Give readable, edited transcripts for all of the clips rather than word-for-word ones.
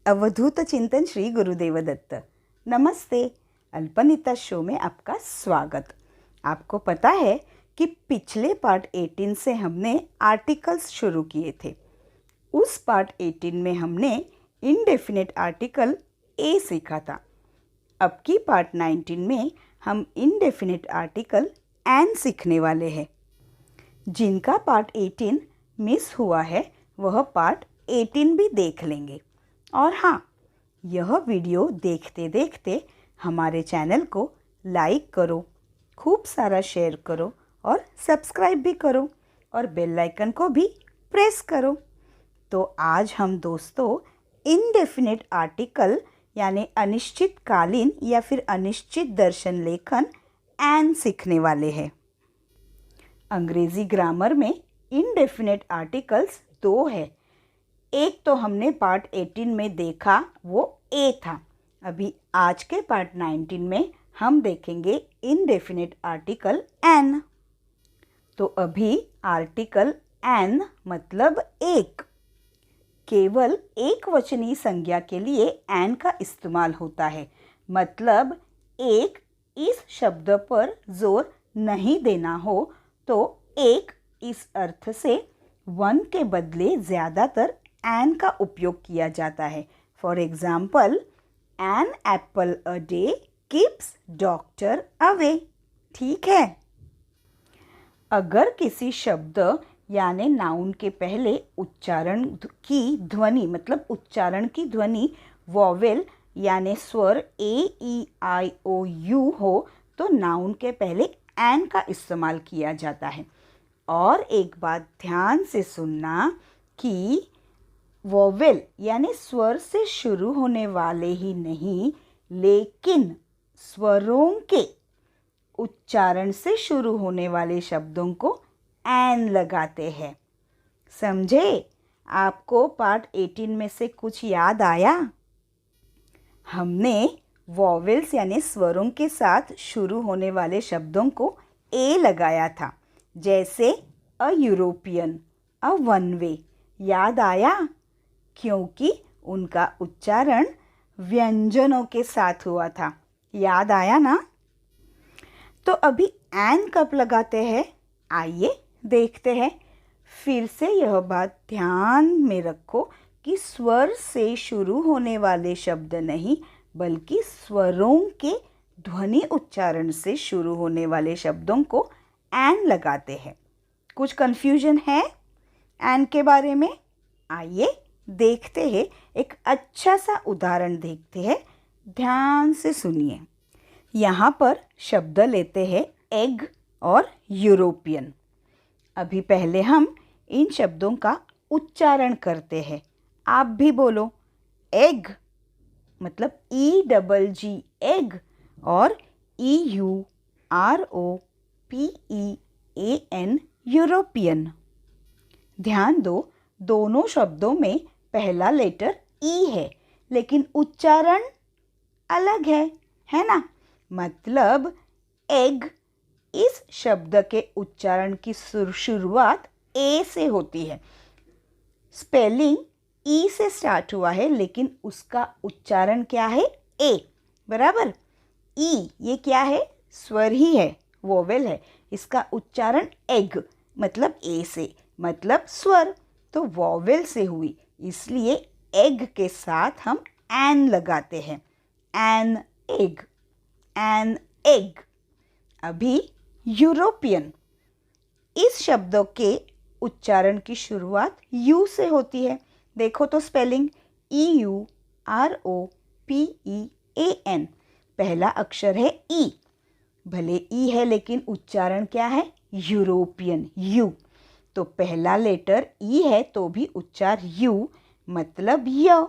अवधूत चिंतन श्री गुरुदेव दत्त। नमस्ते। अल्पनिता शो में आपका स्वागत। आपको पता है कि पिछले पार्ट 18 से हमने आर्टिकल्स शुरू किए थे। उस पार्ट 18 में हमने इनडेफिनेट आर्टिकल ए सीखा था। अब की पार्ट 19 में हम इनडेफिनेट आर्टिकल एन सीखने वाले हैं। जिनका पार्ट 18 मिस हुआ है वह पार्ट 18 भी देख लेंगे। और हाँ, यह वीडियो देखते देखते हमारे चैनल को लाइक करो, खूब सारा शेयर करो और सब्सक्राइब भी करो और बेल आइकन को भी प्रेस करो। तो आज हम दोस्तों इनडेफिनेट आर्टिकल यानी अनिश्चितकालीन या फिर अनिश्चित दर्शन लेखन एन सीखने वाले हैं। अंग्रेजी ग्रामर में इनडेफिनेट आर्टिकल्स दो है। एक तो हमने पार्ट 18 में देखा, वो ए था। अभी आज के पार्ट 19 में हम देखेंगे इनडेफिनेट आर्टिकल एन। तो अभी आर्टिकल एन मतलब एक। केवल एक वचनी संज्ञा के लिए एन का इस्तेमाल होता है। मतलब एक इस शब्द पर जोर नहीं देना हो तो एक इस अर्थ से वन के बदले ज़्यादातर एन का उपयोग किया जाता है। For example, an apple a day keeps doctor away. ठीक है। अगर किसी शब्द यानी नाउन के पहले उच्चारण की ध्वनि मतलब उच्चारण की ध्वनि वॉवेल यानी स्वर ए ई आई ओ यू हो तो नाउन के पहले एन का इस्तेमाल किया जाता है। और एक बात ध्यान से सुनना कि वोवेल यानी स्वर से शुरू होने वाले ही नहीं, लेकिन स्वरों के उच्चारण से शुरू होने वाले शब्दों को एन लगाते हैं। समझे? आपको पार्ट 18 में से कुछ याद आया? हमने वोवेल्स यानी स्वरों के साथ शुरू होने वाले शब्दों को ए लगाया था, जैसे a European, a one way. याद आया? क्योंकि उनका उच्चारण व्यंजनों के साथ हुआ था। याद आया ना? तो अभी एन कब लगाते हैं? आइए देखते हैं। फिर से यह बात ध्यान में रखो कि स्वर से शुरू होने वाले शब्द नहीं, बल्कि स्वरों के ध्वनि उच्चारण से शुरू होने वाले शब्दों को एन लगाते हैं। कुछ कन्फ्यूजन है एन के बारे में? आइए देखते हैं। एक अच्छा सा उदाहरण देखते हैं। ध्यान से सुनिए। यहाँ पर शब्द लेते हैं एग और यूरोपियन। अभी पहले हम इन शब्दों का उच्चारण करते हैं। आप भी बोलो एग मतलब ई डबल जी एग और E U R O P E A N European. ध्यान दो, दोनों शब्दों में पहला लेटर ई है, लेकिन उच्चारण अलग है ना? मतलब एग इस शब्द के उच्चारण की शुरुआत ए से होती है। स्पेलिंग ई से स्टार्ट हुआ है, लेकिन उसका उच्चारण क्या है? ए। बराबर। ई ये क्या है? स्वर ही है, वोवेल है। इसका उच्चारण एग मतलब ए से, मतलब स्वर, तो वॉवेल से हुई, इसलिए एग के साथ हम एन लगाते हैं। An egg, an egg. अभी यूरोपियन इस शब्दों के उच्चारण की शुरुआत यू से होती है। देखो तो spelling E U R O P E A N. पहला अक्षर है ई। भले ई है लेकिन उच्चारण क्या है? European, you. तो पहला लेटर ई है तो भी उच्चार यू मतलब य,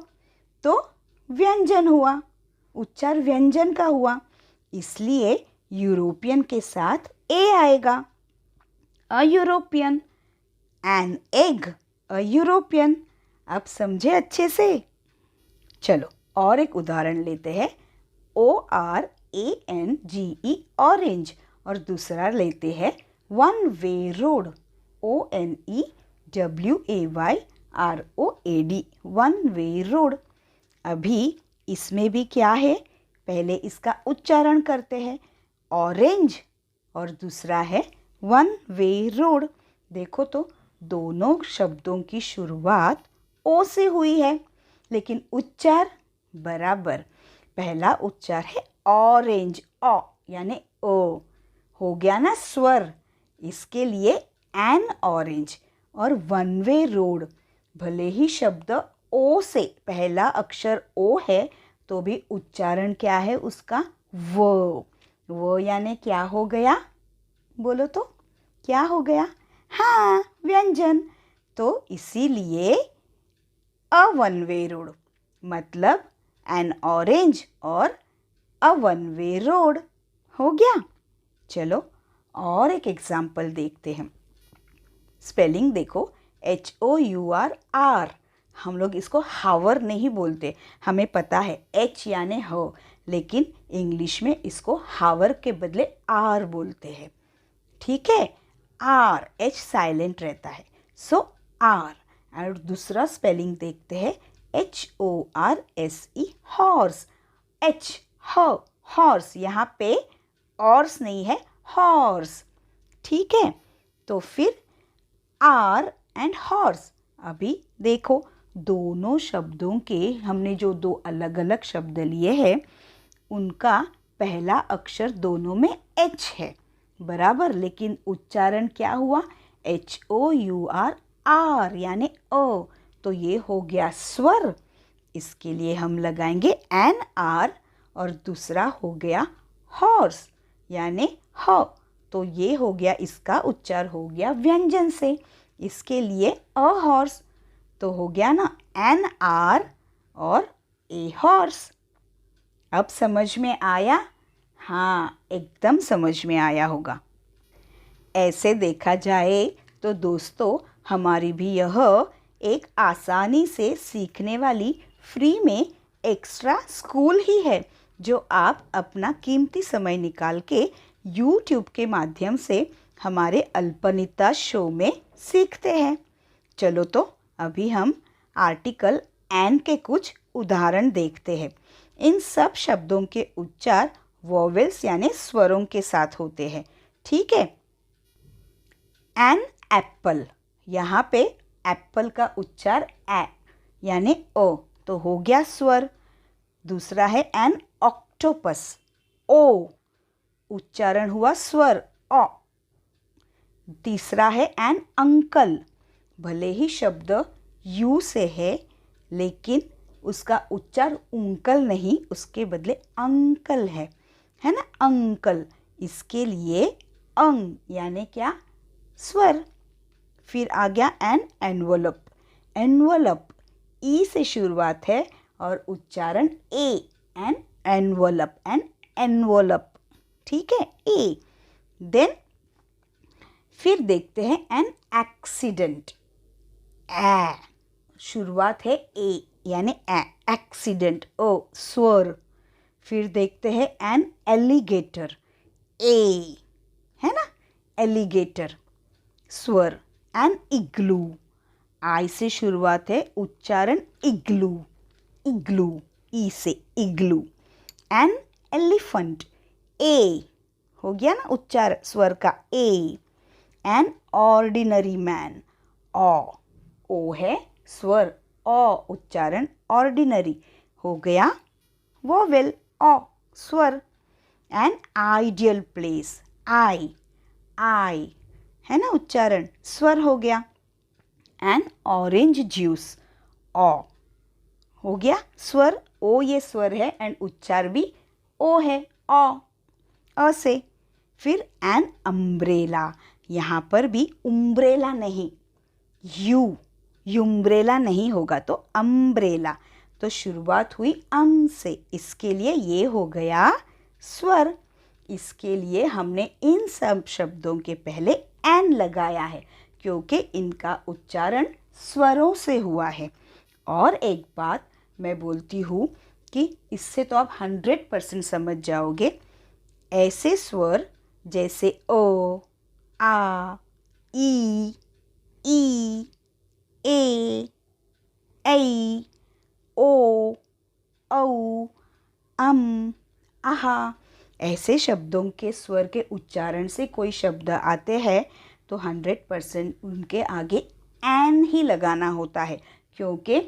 तो व्यंजन हुआ, उच्चार व्यंजन का हुआ, इसलिए यूरोपियन के साथ ए आएगा। A European, an egg, a European. आप समझे अच्छे से? चलो और एक उदाहरण लेते हैं। O R A N G E orange. और दूसरा लेते हैं one way road. O N E W A Y R O A D, one way road. अभी इसमें भी क्या है, पहले इसका उच्चारण करते हैं, ऑरेंज, और दूसरा है वन वे रोड। देखो तो दोनों शब्दों की शुरुआत ओ से हुई है, लेकिन उच्चार बराबर। पहला उच्चार है ऑरेंज, ओ यानी ओ, हो गया ना स्वर। इसके लिए एन ऑरेंज, और वन वे रोड, भले ही शब्द ओ से पहला अक्षर ओ है तो भी उच्चारण क्या है उसका, वो यानी क्या हो गया, बोलो तो क्या हो गया, हाँ व्यंजन। तो इसीलिए अ वन वे रोड मतलब एन ऑरेंज और अ वन वे रोड हो गया। चलो और एक एग्जाम्पल देखते हैं। स्पेलिंग देखो, HOUR। हम लोग इसको हावर नहीं बोलते, हमें पता है H यानी हो, लेकिन इंग्लिश में इसको हावर के बदले आर बोलते हैं। ठीक है, आर, H साइलेंट रहता है, सो आर। और दूसरा स्पेलिंग देखते हैं, HORSE, हॉर्स। H हॉर्स, यहाँ पे ऑर्स नहीं है, हॉर्स। ठीक है, तो फिर आर एंड हॉर्स। अभी देखो दोनों शब्दों के हमने जो दो अलग अलग शब्द लिए हैं उनका पहला अक्षर दोनों में H है बराबर, लेकिन उच्चारण क्या हुआ, HOUR यानी ओ। तो ये हो गया स्वर। इसके लिए हम लगाएंगे एन आर, और दूसरा हो गया हॉर्स यानी ह। तो ये हो गया, इसका उच्चार हो गया व्यंजन से। इसके लिए अ हॉर्स, तो हो गया ना एन आर और ए हॉर्स। अब समझ में आया, हाँ एकदम समझ में आया होगा। ऐसे देखा जाए तो दोस्तों हमारी भी यह एक आसानी से सीखने वाली फ्री में एक्स्ट्रा स्कूल ही है, जो आप अपना कीमती समय निकाल के YouTube के माध्यम से हमारे अल्पनिता शो में सीखते हैं। चलो तो अभी हम आर्टिकल एन के कुछ उदाहरण देखते हैं। इन सब शब्दों के उच्चार वोवेल्स यानी स्वरों के साथ होते हैं। ठीक है, एन एप्पल, यहाँ पे एप्पल का उच्चार ए यानी ओ, तो हो गया स्वर। दूसरा है एन ऑक्टोपस, ओ, उच्चारण हुआ स्वर ओ। तीसरा है एन अंकल, भले ही शब्द यू से है लेकिन उसका उच्चार उंकल नहीं, उसके बदले अंकल है ना, अंकल। इसके लिए अंग यानी क्या, स्वर। फिर आ गया एन एनवलप, एनवलप ई से शुरुआत है और उच्चारण ए, एन एनवलप, एन एनवलप। ठीक है, ए। देन फिर देखते हैं एन एक्सीडेंट, ए, शुरुआत है ए यानी ए, एक्सीडेंट, ओ, स्वर। फिर देखते हैं एन एलिगेटर, ए है ना, एलिगेटर, स्वर। एन इग्लू, आई से शुरुआत है, उच्चारण इग्लू, इग्लू, ई से इग्लू। एन एलिफेंट, ए, हो गया ना उच्चार स्वर का ए। एन ऑर्डिनरी मैन, ओ है स्वर, ओ, उच्चारण ऑर्डिनरी, हो गया वोवेल ओ, स्वर। एन आइडियल प्लेस, आई है ना, उच्चारण स्वर हो गया। एन ऑरेंज जूस, ओ, हो गया स्वर, ओ ये स्वर है एंड उच्चार भी ओ है, ओ, अ से। फिर एन अम्ब्रेला, यहाँ पर भी उम्ब्रेला नहीं, यूम्ब्रेला नहीं होगा तो अम्ब्रेला, तो शुरुआत हुई अम से, इसके लिए ये हो गया स्वर। इसके लिए हमने इन सब शब्दों के पहले एन लगाया है क्योंकि इनका उच्चारण स्वरों से हुआ है। और एक बात मैं बोलती हूँ कि इससे तो आप 100% समझ जाओगे। ऐसे स्वर जैसे ओ, आ, ई, ए, ऐ, ओ, औ, आहा। ऐसे शब्दों के स्वर के उच्चारण से कोई शब्द आते हैं तो 100% उनके आगे एन ही लगाना होता है, क्योंकि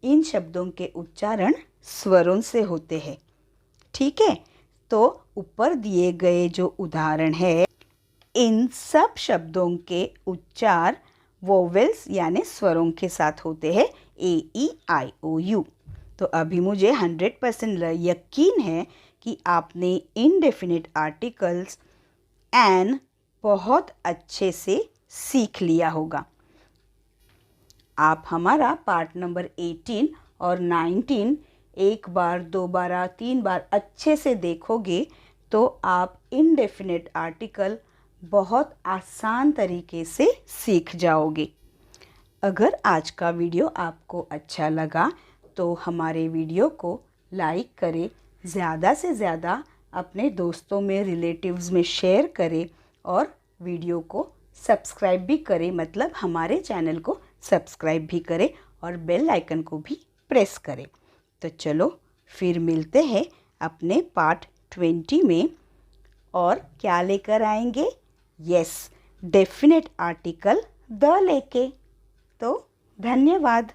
इन शब्दों के उच्चारण स्वरों से होते हैं। ठीक है, तो ऊपर दिए गए जो उदाहरण है, इन सब शब्दों के उच्चार वोवेल्स यानी स्वरों के साथ होते हैं, AEIOU। तो अभी मुझे 100% यकीन है कि आपने इनडेफिनिट आर्टिकल्स एन बहुत अच्छे से सीख लिया होगा। आप हमारा पार्ट नंबर 18 और 19 एक बार, 2 बार, 3 बार अच्छे से देखोगे तो आप इनडेफिनिट आर्टिकल बहुत आसान तरीके से सीख जाओगे। अगर आज का वीडियो आपको अच्छा लगा तो हमारे वीडियो को लाइक करें, ज़्यादा से ज़्यादा अपने दोस्तों में, रिलेटिव्स में शेयर करें और वीडियो को सब्सक्राइब भी करें, मतलब हमारे चैनल को सब्सक्राइब भी करें और बेल आइकन को भी प्रेस करें। तो चलो फिर मिलते हैं अपने पार्ट 20 में, और क्या लेकर आएंगे? यस, डेफिनेट आर्टिकल द लेके। तो धन्यवाद।